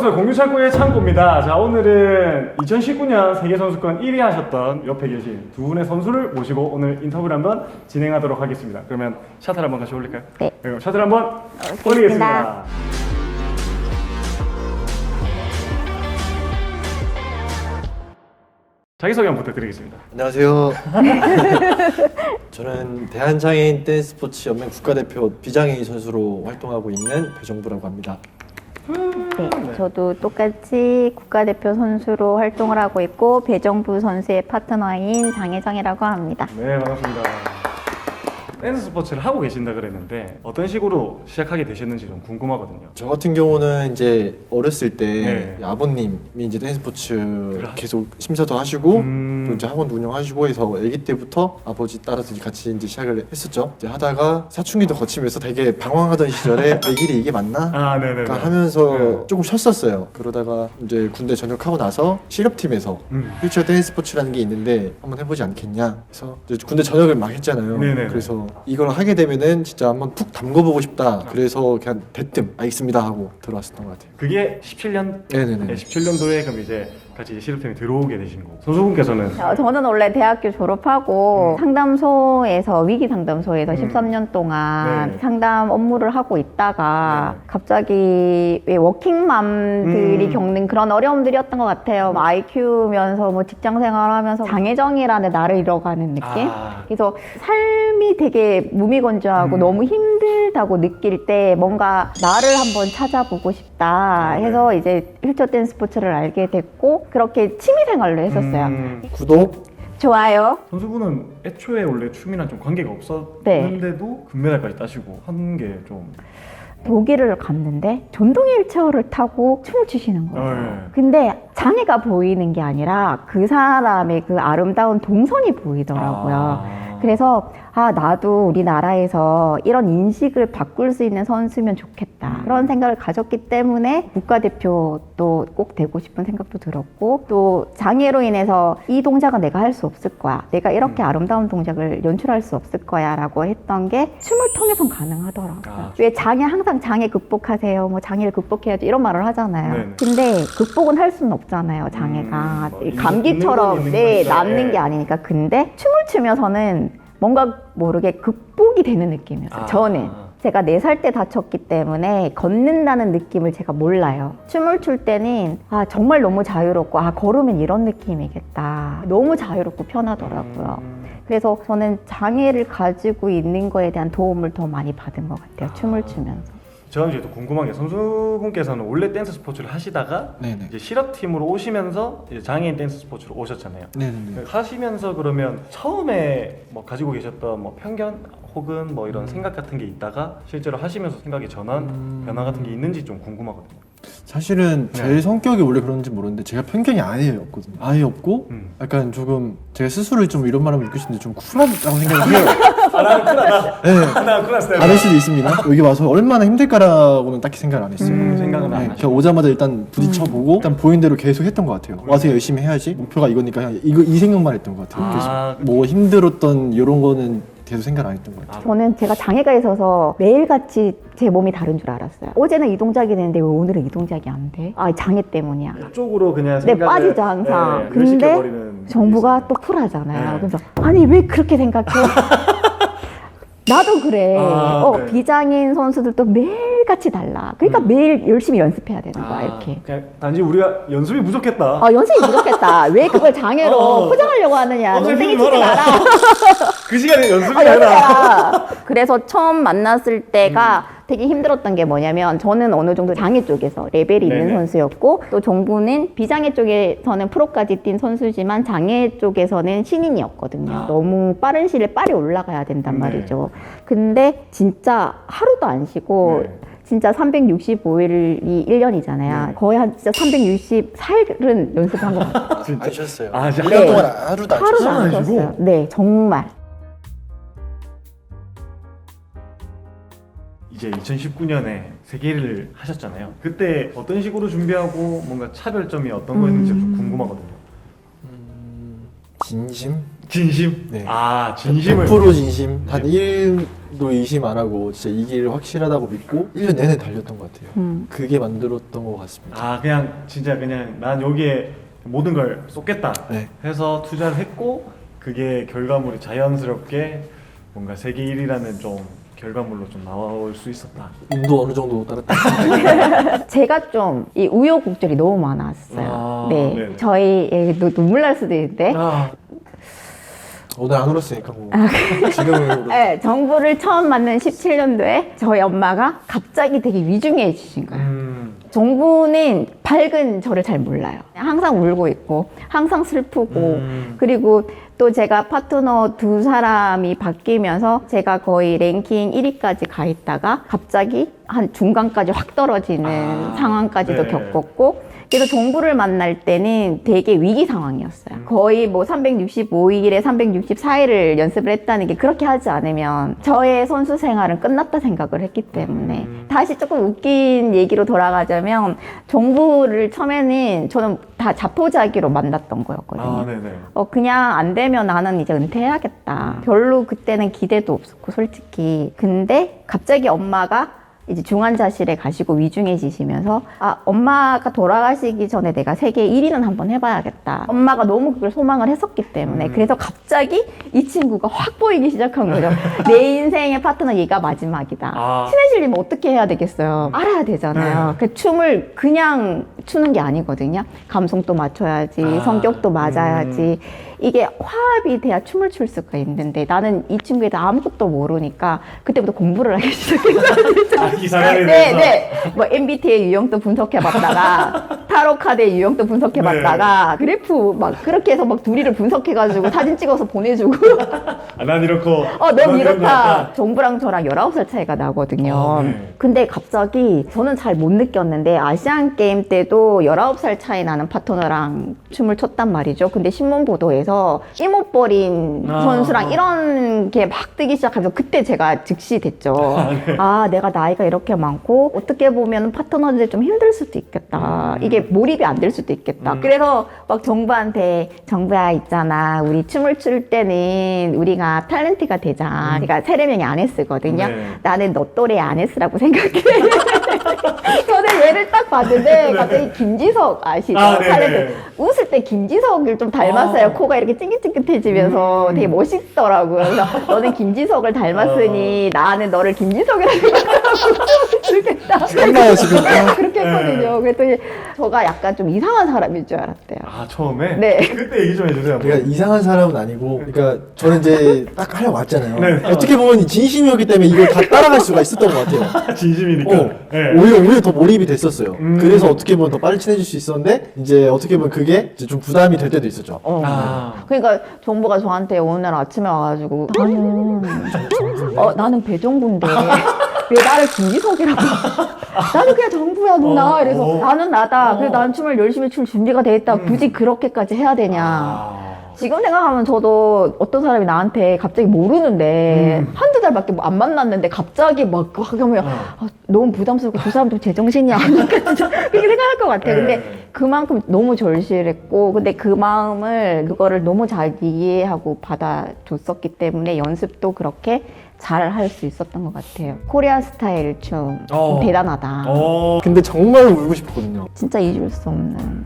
반갑습니다. 공유창고의 창고입니다. 자, 오늘은 2019년 세계선수권 1위 하셨던 옆에 계신 두 분의 선수를 모시고 오늘 인터뷰를 한번 진행하도록 하겠습니다. 그러면 샷을 한번 같이 올릴까요? 네. 그럼 샷을 한번 올리겠습니다. 자기소개 한번 부탁드리겠습니다. 안녕하세요. 저는 대한장애인 댄스스포츠 연맹 국가대표 비장애인 선수로 활동하고 있는 배정부라고 합니다. 네, 저도 똑같이 국가대표 선수로 활동을 하고 있고 배정부 선수의 파트너인 장혜정이라고 합니다. 네, 반갑습니다. 댄스 스포츠를 하고 계신다 그랬는데 어떤 식으로 시작하게 되셨는지 좀 궁금하거든요. 저 같은 경우는 이제 어렸을 때 네. 아버님이 이제 댄스스포츠 계속 심사도 하시고 또 이제 학원도 운영하시고 해서 아기 때부터 아버지 따라서 같이 이제 시작을 했었죠. 이제 하다가 사춘기도 거치면서 되게 방황하던 시절에 내 길이 이게 맞나? 아, 네네네. 그러니까 하면서 네. 조금 쉬었었어요. 그러다가 이제 군대 전역하고 나서 실업팀에서 휠체어 댄스 스포츠라는 게 있는데 한번 해보지 않겠냐. 그래서 이제 군대 전역을 막 했잖아요. 네네네. 그래서 이걸 하게 되면은 진짜 한번 푹 담궈보고 싶다. 그래서 그냥 대뜸 알겠습니다 하고 들어왔었던 것 같아요. 그게 17년? 네네네. 네, 17년도에 그럼 이제 같이 실업팀에 들어오게 되신 거고. 선수분께서는 저는 원래 대학교 졸업하고 상담소에서 위기 상담소에서 13년 동안 네. 상담 업무를 하고 있다가 갑자기 왜 워킹맘들이 겪는 그런 어려움들이었던 것 같아요. 뭐 아이 키우면서 뭐 직장 생활하면서 장애정이라는 나를 잃어가는 느낌. 그래서 삶이 되게 무미건조하고 너무 힘들다고 느낄 때 뭔가 나를 한번 찾아보고 싶다 해서 이제 휠체어 댄스 스포츠를 알게 됐고 그렇게 취미생활로 했었어요. 구독. 좋아요. 선수분은 애초에 원래 춤이랑 좀 관계가 없었는데도 금메달까지 따시고 한 게 좀 독일을 갔는데 전동 휠체어를 타고 춤을 추시는 거예요. 네. 근데 장애가 보이는 게 아니라 그 사람의 그 아름다운 동선이 보이더라고요. 그래서 나도 우리나라에서 이런 인식을 바꿀 수 있는 선수면 좋겠다 그런 생각을 가졌기 때문에 국가대표도 꼭 되고 싶은 생각도 들었고 또 장애로 인해서 이 동작은 내가 할 수 없을 거야, 내가 이렇게 아름다운 동작을 연출할 수 없을 거야 라고 했던 게 춤을 통해선 가능하더라고요. 왜 장애 항상 장애 극복하세요, 뭐 장애를 극복해야지 이런 말을 하잖아요. 네네. 근데 극복은 할 수는 없잖아요. 장애가 뭐 감기처럼 있는 네, 거니까. 남는 네. 게 아니니까. 근데 춤을 추면서는 뭔가 모르게 극복이 되는 느낌이었어요. 저는 제가 4살 때 다쳤기 때문에 걷는다는 느낌을 제가 몰라요. 춤을 출 때는 정말 너무 자유롭고 걸으면 이런 느낌이겠다. 너무 자유롭고 편하더라고요. 그래서 저는 장애를 가지고 있는 거에 대한 도움을 더 많이 받은 것 같아요. 춤을 추면서. 저는 이제 또 궁금한 게 선수분께서는 원래 댄스 스포츠를 하시다가 네네. 이제 실업팀으로 오시면서 이제 장애인 댄스 스포츠로 오셨잖아요. 네네네. 하시면서 그러면 처음에 뭐 가지고 계셨던 뭐 편견 혹은 뭐 이런 생각 같은 게 있다가 실제로 하시면서 생각의 전환, 변화 같은 게 있는지 좀 궁금하거든요. 사실은 제 성격이 원래 그런지 모르는데 제가 편견이 아예 없거든요. 아예 없고 약간 조금 제가 스스로 좀 이런 말하면 느낄 수 있는데 좀 쿨하다고 생각을 해요. 나는 쿨하다. 네. 나는 쿨한 스타일. 않을 수도 있습니다. 여기 와서 얼마나 힘들까라고는 딱히 생각을 안 했어요. 생각은 안 네, 하시고. 그냥 오자마자 일단 부딪혀보고 일단 보인 대로 계속 했던 것 같아요. 와서 열심히 해야지. 목표가 이거니까 그냥 이 생각만 했던 것 같아요. 그래서 뭐 힘들었던 이런 거는 계속 생각 안 했던 것 같아요. 저는 제가 장애가 있어서 매일같이 제 몸이 다른 줄 알았어요. 어제는 이 동작이 되는데 왜 오늘은 이 동작이 안 돼? 장애 때문이야. 쪽으로 그냥 네, 생각을 빠지죠 항상. 근데 일시켜버리는 정부가 또 쿨하잖아요. 그래서 아니 왜 그렇게 생각해? 나도 그래. 그래. 비장애인 선수들도 매일같이 달라. 그러니까 매일 열심히 연습해야 되는 거야 이렇게. 그냥 단지 우리가 연습이 부족했다. 연습이 부족했다. 왜 그걸 장애로 포장하려고 하느냐. 넌 그러지 땡치지 마라. 마라. 그 시간에 연습이 연습해라. 되라. 그래서 처음 만났을 때가 되게 힘들었던 게 뭐냐면 저는 어느 정도 장애 쪽에서 레벨이 있는 네네. 선수였고 또 정부는 비장애 쪽에서는 프로까지 뛴 선수지만 장애 쪽에서는 신인이었거든요. 너무 빠른 시일에 빨리 올라가야 된단 네. 말이죠. 근데 진짜 하루도 안 쉬고 네. 진짜 365일이 1년이잖아요. 거의 한 진짜 364일은 연습한 것 같아요. 안 쉬었어요. 진짜? 1년 동안 하루도 안 하루도 쉬었어요. 안 쉬고? 쉬었어요. 네, 정말. 이제 2019년에 세계를 하셨잖아요. 그때 어떤 식으로 준비하고 뭔가 차별점이 어떤 거였는지 좀 궁금하거든요. 진심? 진심? 네. 아, 진심을. 100% 진심. 단 1도 의심 안 하고 진짜 이 길 확실하다고 믿고 1년 내내 달렸던 것 같아요. 그게 만들었던 것 같습니다. 아, 그냥 진짜 그냥 난 여기에 모든 걸 쏟겠다 네. 해서 투자를 했고 그게 결과물이 자연스럽게 뭔가 세계 1위라는 좀 결과물로 좀 나올 수 있었다. 운도 어느 정도 따랐다. 제가 좀 이 우여곡절이 너무 많았어요. 아, 네. 네네. 저희 눈물 날 수도 있는데 아, 오늘 안 울었으니까 뭐 지금은 네, 정부를 처음 만난 17년도에 저희 엄마가 갑자기 되게 위중해지신 거예요. 정부는 밝은 저를 잘 몰라요. 항상 울고 있고, 항상 슬프고, 그리고 또 제가 파트너 두 사람이 바뀌면서 제가 거의 랭킹 1위까지 가 있다가 갑자기 한 중간까지 확 떨어지는 상황까지도 네. 겪었고, 그래서 정부를 만날 때는 되게 위기 상황이었어요. 거의 뭐 365일에 364일을 연습을 했다는 게 그렇게 하지 않으면 저의 선수 생활은 끝났다 생각을 했기 때문에 다시 조금 웃긴 얘기로 돌아가자면 정부를 처음에는 저는 다 자포자기로 만났던 거였거든요. 아, 네네. 그냥 안 되면 나는 이제 은퇴해야겠다. 별로 그때는 기대도 없었고 솔직히. 근데 갑자기 엄마가 이제 중환자실에 가시고 위중해지시면서 엄마가 돌아가시기 전에 내가 세계 1위는 한번 해봐야겠다. 엄마가 너무 그걸 소망을 했었기 때문에 그래서 갑자기 이 친구가 확 보이기 시작한 거죠. 내 인생의 파트너 얘가 마지막이다. 아. 친해지려면 어떻게 해야 되겠어요? 알아야 되잖아요. 그 춤을 그냥 추는 게 아니거든요. 감성도 맞춰야지, 성격도 맞아야지. 이게 화합이 돼야 춤을 출 수가 있는데 나는 이 친구에 대해 아무것도 모르니까 그때부터 공부를 하기 시작했거든요. 아, 기사를 네, 네. 뭐 MBTI 유형도 분석해봤다가 타로 카드의 유형도 분석해봤다가 그래프 막 그렇게 해서 막 둘이를 분석해가지고 사진 찍어서 보내주고 아, 난 이렇고. 넌 넌 이렇다. 정부랑 저랑 19살 차이가 나거든요. 아, 네. 근데 갑자기 저는 잘 못 느꼈는데 아시안 게임 때도 19살 차이 나는 파트너랑 춤을 췄단 말이죠. 근데 신문 보도에서 이모버린 아. 선수랑 이런 게 막 뜨기 시작하면서 그때 제가 즉시 됐죠. 내가 나이가 이렇게 많고 어떻게 보면 파트너들 좀 힘들 수도 있겠다. 이게 몰입이 안 될 수도 있겠다. 그래서 막 정부한테 정부야 있잖아. 우리 춤을 출 때는 우리가 탤런트가 되자. 그러니까 세례명이 아네스거든요. 네. 나는 너 또래 아네스라고 생각해. 저는 얘를 딱 봤는데 갑자기 김지석 아시죠? 아, 네네. 탤런트. 웃을 때 김지석을 좀 닮았어요. 코가 이렇게 찡긋찡긋해지면서 되게 멋있더라고요. 그래서 너는 김지석을 닮았으니 나는 너를 김지석이라고 생각하고 좋겠다. 생나요 지금. 그렇게 했거든요. 그랬더니 저가 약간 좀 이상한 사람일 줄 알았대요. 아, 처음에? 네. 그때 얘기 좀 해주세요. 그러니까 이상한 사람은 아니고, 그러니까 저는 이제 딱 하려고 왔잖아요. 네. 어떻게 보면 진심이었기 때문에 이걸 다 따라갈 수가 있었던 것 같아요. 진심이니까. 네. 오히려 더 몰입이 됐었어요. 그래서 어떻게 보면 더 빨리 친해질 수 있었는데 이제 어떻게 보면 그게 이제 좀 부담이 될 때도 있었죠. 그러니까 정부가 저한테 오늘 아침에 와가지고 나는 배정부인데 왜 나를 김지석이라고 나는 그냥 정부야 누나 이래서 나는 나다 그래서 나는 춤을 열심히 출 준비가 돼 있다 굳이 그렇게까지 해야 되냐 지금 생각하면 저도 어떤 사람이 나한테 갑자기 모르는데 한두 달밖에 안 만났는데 갑자기 막 하면 너무 부담스럽고 두 사람도 제정신이 아닐까 그렇게 생각할 것 같아요. 근데 그만큼 너무 절실했고 근데 그 마음을 그거를 너무 잘 이해하고 받아줬었기 때문에 연습도 그렇게 잘 할 수 있었던 것 같아요. 코리아 스타일 춤 대단하다. 근데 정말 울고 싶었거든요. 진짜 잊을 수 없는